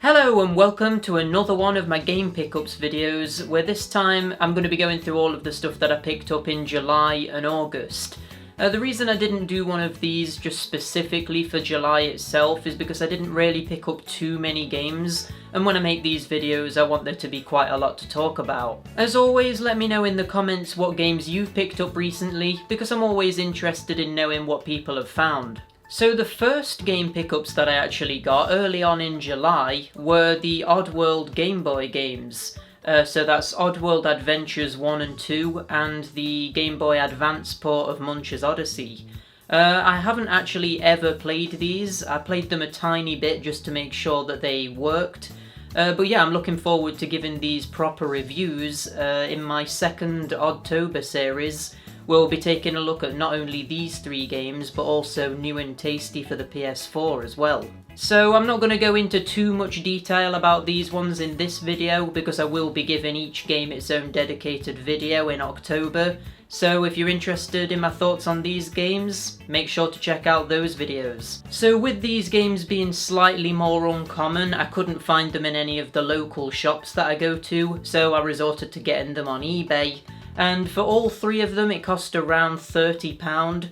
Hello and welcome to another one of my game pickups videos, where this time I'm going to be going through all of the stuff that I picked up in July and August. The reason I didn't do one of these just specifically for July itself is because I didn't really pick up too many games, and when I make these videos I want there to be quite a lot to talk about. As always, let me know in the comments what games you've picked up recently, because I'm always interested in knowing what people have found. So the first game pickups that I actually got early on in July were the Oddworld Game Boy games. So that's Oddworld Adventures 1 and 2 and the Game Boy Advance port of Munch's Odyssey. I haven't actually ever played these. I played them a tiny bit just to make sure that they worked. But yeah, I'm looking forward to giving these proper reviews in my second Oddtober series. We'll be taking a look at not only these three games, but also new and tasty for the PS4 as well. So I'm not going to go into too much detail about these ones in this video, because I will be giving each game its own dedicated video in October. So if you're interested in my thoughts on these games, make sure to check out those videos. So with these games being slightly more uncommon, I couldn't find them in any of the local shops that I go to, so I resorted to getting them on eBay. And for all three of them it cost around £30,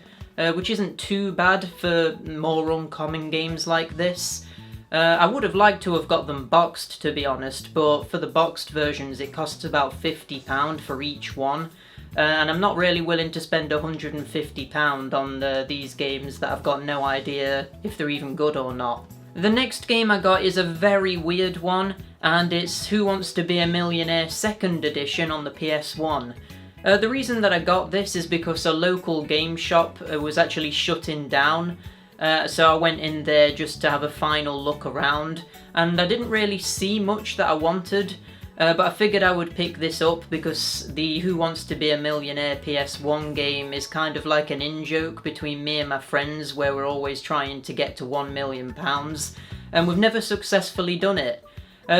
which isn't too bad for more uncommon games like this. I would have liked to have got them boxed, to be honest, but for the boxed versions it costs about £50 for each one. And I'm not really willing to spend £150 on these games that I've got no idea if they're even good or not. The next game I got is a very weird one, and it's Who Wants to Be a Millionaire 2nd edition on the PS1. The reason that I got this is because a local game shop was actually shutting down, so I went in there just to have a final look around, and I didn't really see much that I wanted, but I figured I would pick this up because the Who Wants to Be a Millionaire PS1 game is kind of like an in-joke between me and my friends, where we're always trying to get to £1 million, and we've never successfully done it.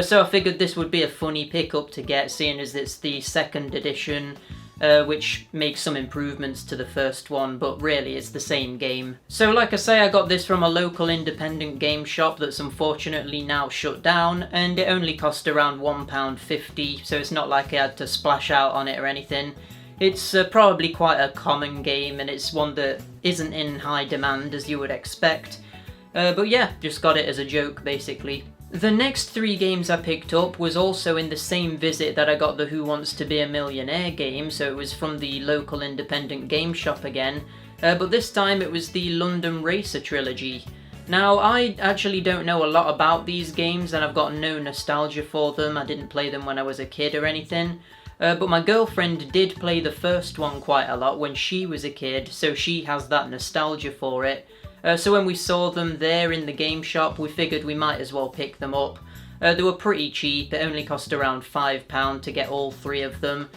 So I figured this would be a funny pickup to get, seeing as it's the 2nd edition, which makes some improvements to the first one, but really it's the same game. So like I say, I got this from a local independent game shop that's unfortunately now shut down, and it only cost around £1.50, so it's not like I had to splash out on it or anything. It's probably quite a common game, and it's one that isn't in high demand as you would expect. But yeah, just got it as a joke basically. The next three games I picked up was also in the same visit that I got the Who Wants to Be a Millionaire game, so it was from the local independent game shop again, but this time it was the London Racer Trilogy. Now, I actually don't know a lot about these games, and I've got no nostalgia for them. I didn't play them when I was a kid or anything, but my girlfriend did play the first one quite a lot when she was a kid, so she has that nostalgia for it. So when we saw them there in the game shop, we figured we might as well pick them up. They were pretty cheap, it only cost around £5 to get all three of them.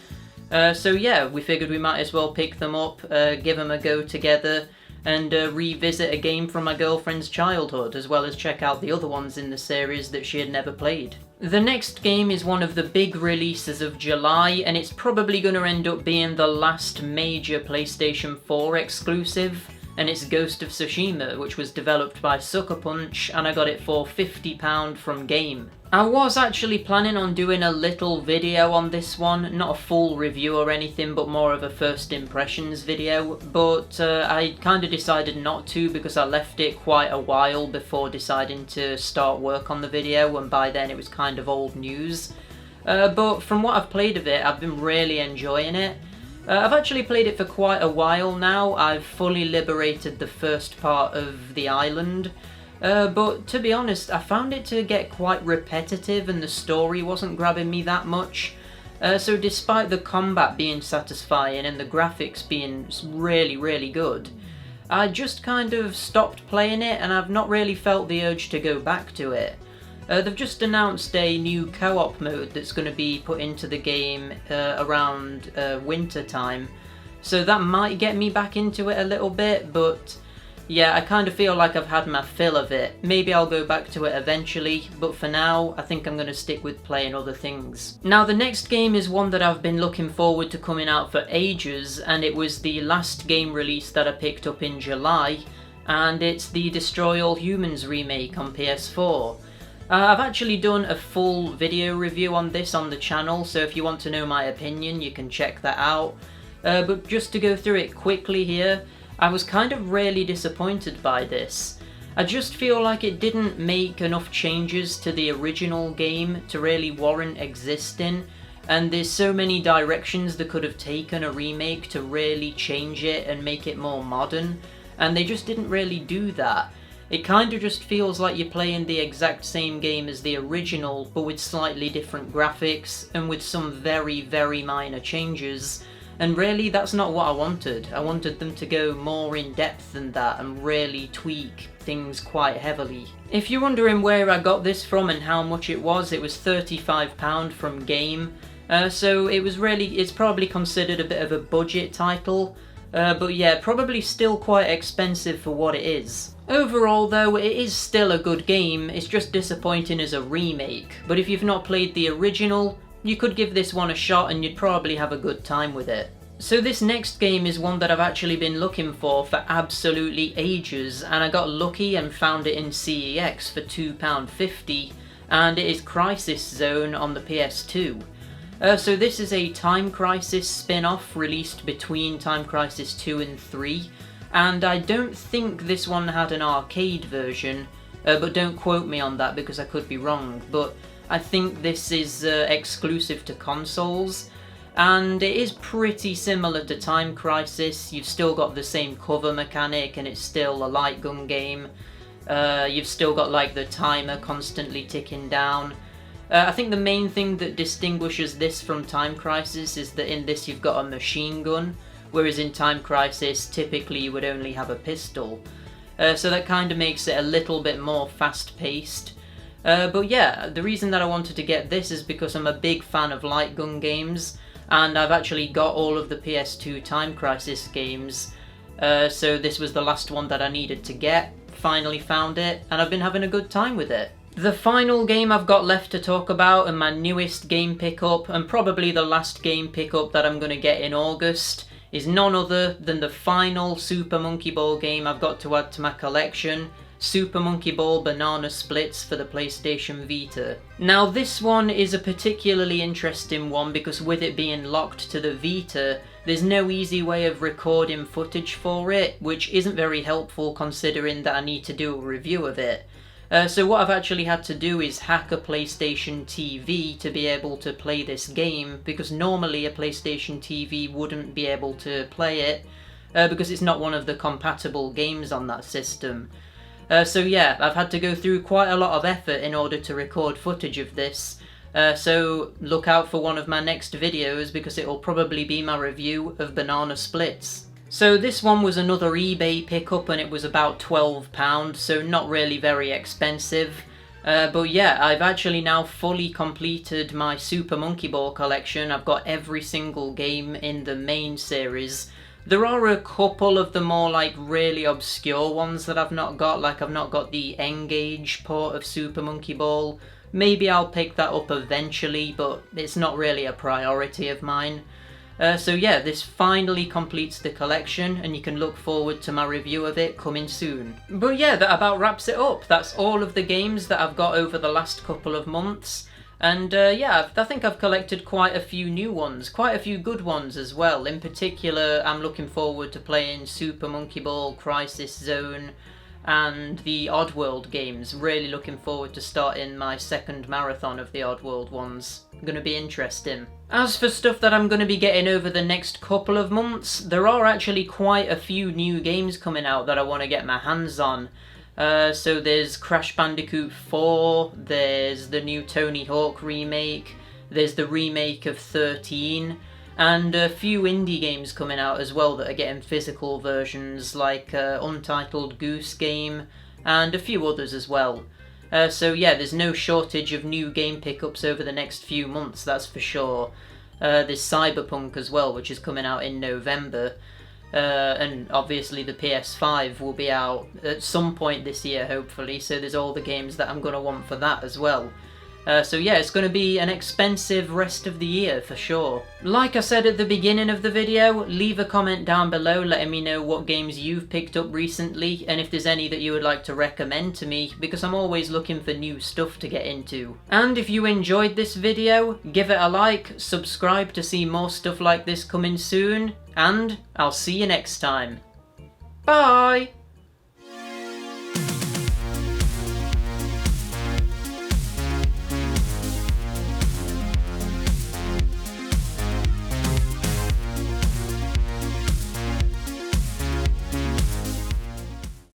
So yeah, we figured we might as well pick them up, give them a go together, and revisit a game from my girlfriend's childhood, as well as check out the other ones in the series that she had never played. The next game is one of the big releases of July, and it's probably going to end up being the last major PlayStation 4 exclusive. And it's Ghost of Tsushima, which was developed by Sucker Punch, and I got it for £50 from Game. I was actually planning on doing a little video on this one, not a full review or anything, but more of a first impressions video, but I kind of decided not to because I left it quite a while before deciding to start work on the video, and by then it was kind of old news. But from what I've played of it, I've been really enjoying it. I've actually played it for quite a while now. I've fully liberated the first part of the island, but to be honest, I found it to get quite repetitive and the story wasn't grabbing me that much. So despite the combat being satisfying and the graphics being really good, I just kind of stopped playing it, and I've not really felt the urge to go back to it. They've just announced a new co-op mode that's going to be put into the game around winter time, so that might get me back into it a little bit, but yeah, I kind of feel like I've had my fill of it. Maybe I'll go back to it eventually, but for now, I think I'm going to stick with playing other things. Now, the next game is one that I've been looking forward to coming out for ages, and it was the last game release that I picked up in July, and it's the Destroy All Humans remake on PS4. I've actually done a full video review on this on the channel, so if you want to know my opinion, you can check that out. But just to go through it quickly here, I was kind of really disappointed by this. I just feel like it didn't make enough changes to the original game to really warrant existing, and there's so many directions they could have taken a remake to really change it and make it more modern, and they just didn't really do that. It kind of just feels like you're playing the exact same game as the original, but with slightly different graphics and with some very, very minor changes. And really, that's not what I wanted. I wanted them to go more in depth than that and really tweak things quite heavily. If you're wondering where I got this from and how much it was £35 from Game. So it's probably considered a bit of a budget title. But yeah, probably still quite expensive for what it is. Overall though, it is still a good game, it's just disappointing as a remake. But if you've not played the original, you could give this one a shot and you'd probably have a good time with it. So this next game is one that I've actually been looking for absolutely ages, and I got lucky and found it in CEX for £2.50, and it is Crisis Zone on the PS2. So this is a Time Crisis spin-off released between Time Crisis 2 and 3, and I don't think this one had an arcade version, but don't quote me on that because I could be wrong, but I think this is exclusive to consoles, and it is pretty similar to Time Crisis. You've still got the same cover mechanic and it's still a light gun game. You've still got like the timer constantly ticking down. I think the main thing that distinguishes this from Time Crisis is that in this you've got a machine gun, whereas in Time Crisis typically you would only have a pistol. So that kind of makes it a little bit more fast-paced. But yeah, the reason that I wanted to get this is because I'm a big fan of light gun games, and I've actually got all of the PS2 Time Crisis games, so this was the last one that I needed to get. Finally found it, and I've been having a good time with it. The final game I've got left to talk about, and my newest game pickup, and probably the last game pickup that I'm going to get in August, is none other than the final Super Monkey Ball game I've got to add to my collection, Super Monkey Ball Banana Splits for the PlayStation Vita. Now this one is a particularly interesting one because with it being locked to the Vita, there's no easy way of recording footage for it, which isn't very helpful considering that I need to do a review of it. So what I've actually had to do is hack a PlayStation TV to be able to play this game, because normally a PlayStation TV wouldn't be able to play it, because it's not one of the compatible games on that system. So yeah, I've had to go through quite a lot of effort in order to record footage of this, so look out for one of my next videos because it will probably be my review of Banana Splits. So this one was another eBay pickup and it was about £12, so not really very expensive. But yeah, I've actually now fully completed my Super Monkey Ball collection. I've got every single game in the main series. There are a couple of the more like really obscure ones that I've not got, like I've not got the N-Gage port of Super Monkey Ball. Maybe I'll pick that up eventually, but it's not really a priority of mine. So yeah, this finally completes the collection, and you can look forward to my review of it coming soon. But yeah, that about wraps it up. That's all of the games that I've got over the last couple of months. And yeah, I think I've collected quite a few new ones, quite a few good ones as well. In particular, I'm looking forward to playing Super Monkey Ball, Crisis Zone, and the Oddworld games. Really looking forward to starting my second marathon of the Oddworld ones. Gonna be interesting. As for stuff that I'm going to be getting over the next couple of months, there are actually quite a few new games coming out that I want to get my hands on. So there's Crash Bandicoot 4, there's the new Tony Hawk remake, there's the remake of 13, and a few indie games coming out as well that are getting physical versions, like Untitled Goose Game, and a few others as well. So yeah, there's no shortage of new game pickups over the next few months, that's for sure. There's Cyberpunk as well, which is coming out in November. And obviously the PS5 will be out at some point this year, hopefully, so there's all the games that I'm going to want for that as well. So yeah, it's going to be an expensive rest of the year for sure. Like I said at the beginning of the video, leave a comment down below letting me know what games you've picked up recently and if there's any that you would like to recommend to me, because I'm always looking for new stuff to get into. And if you enjoyed this video, give it a like, subscribe to see more stuff like this coming soon, and I'll see you next time. Bye!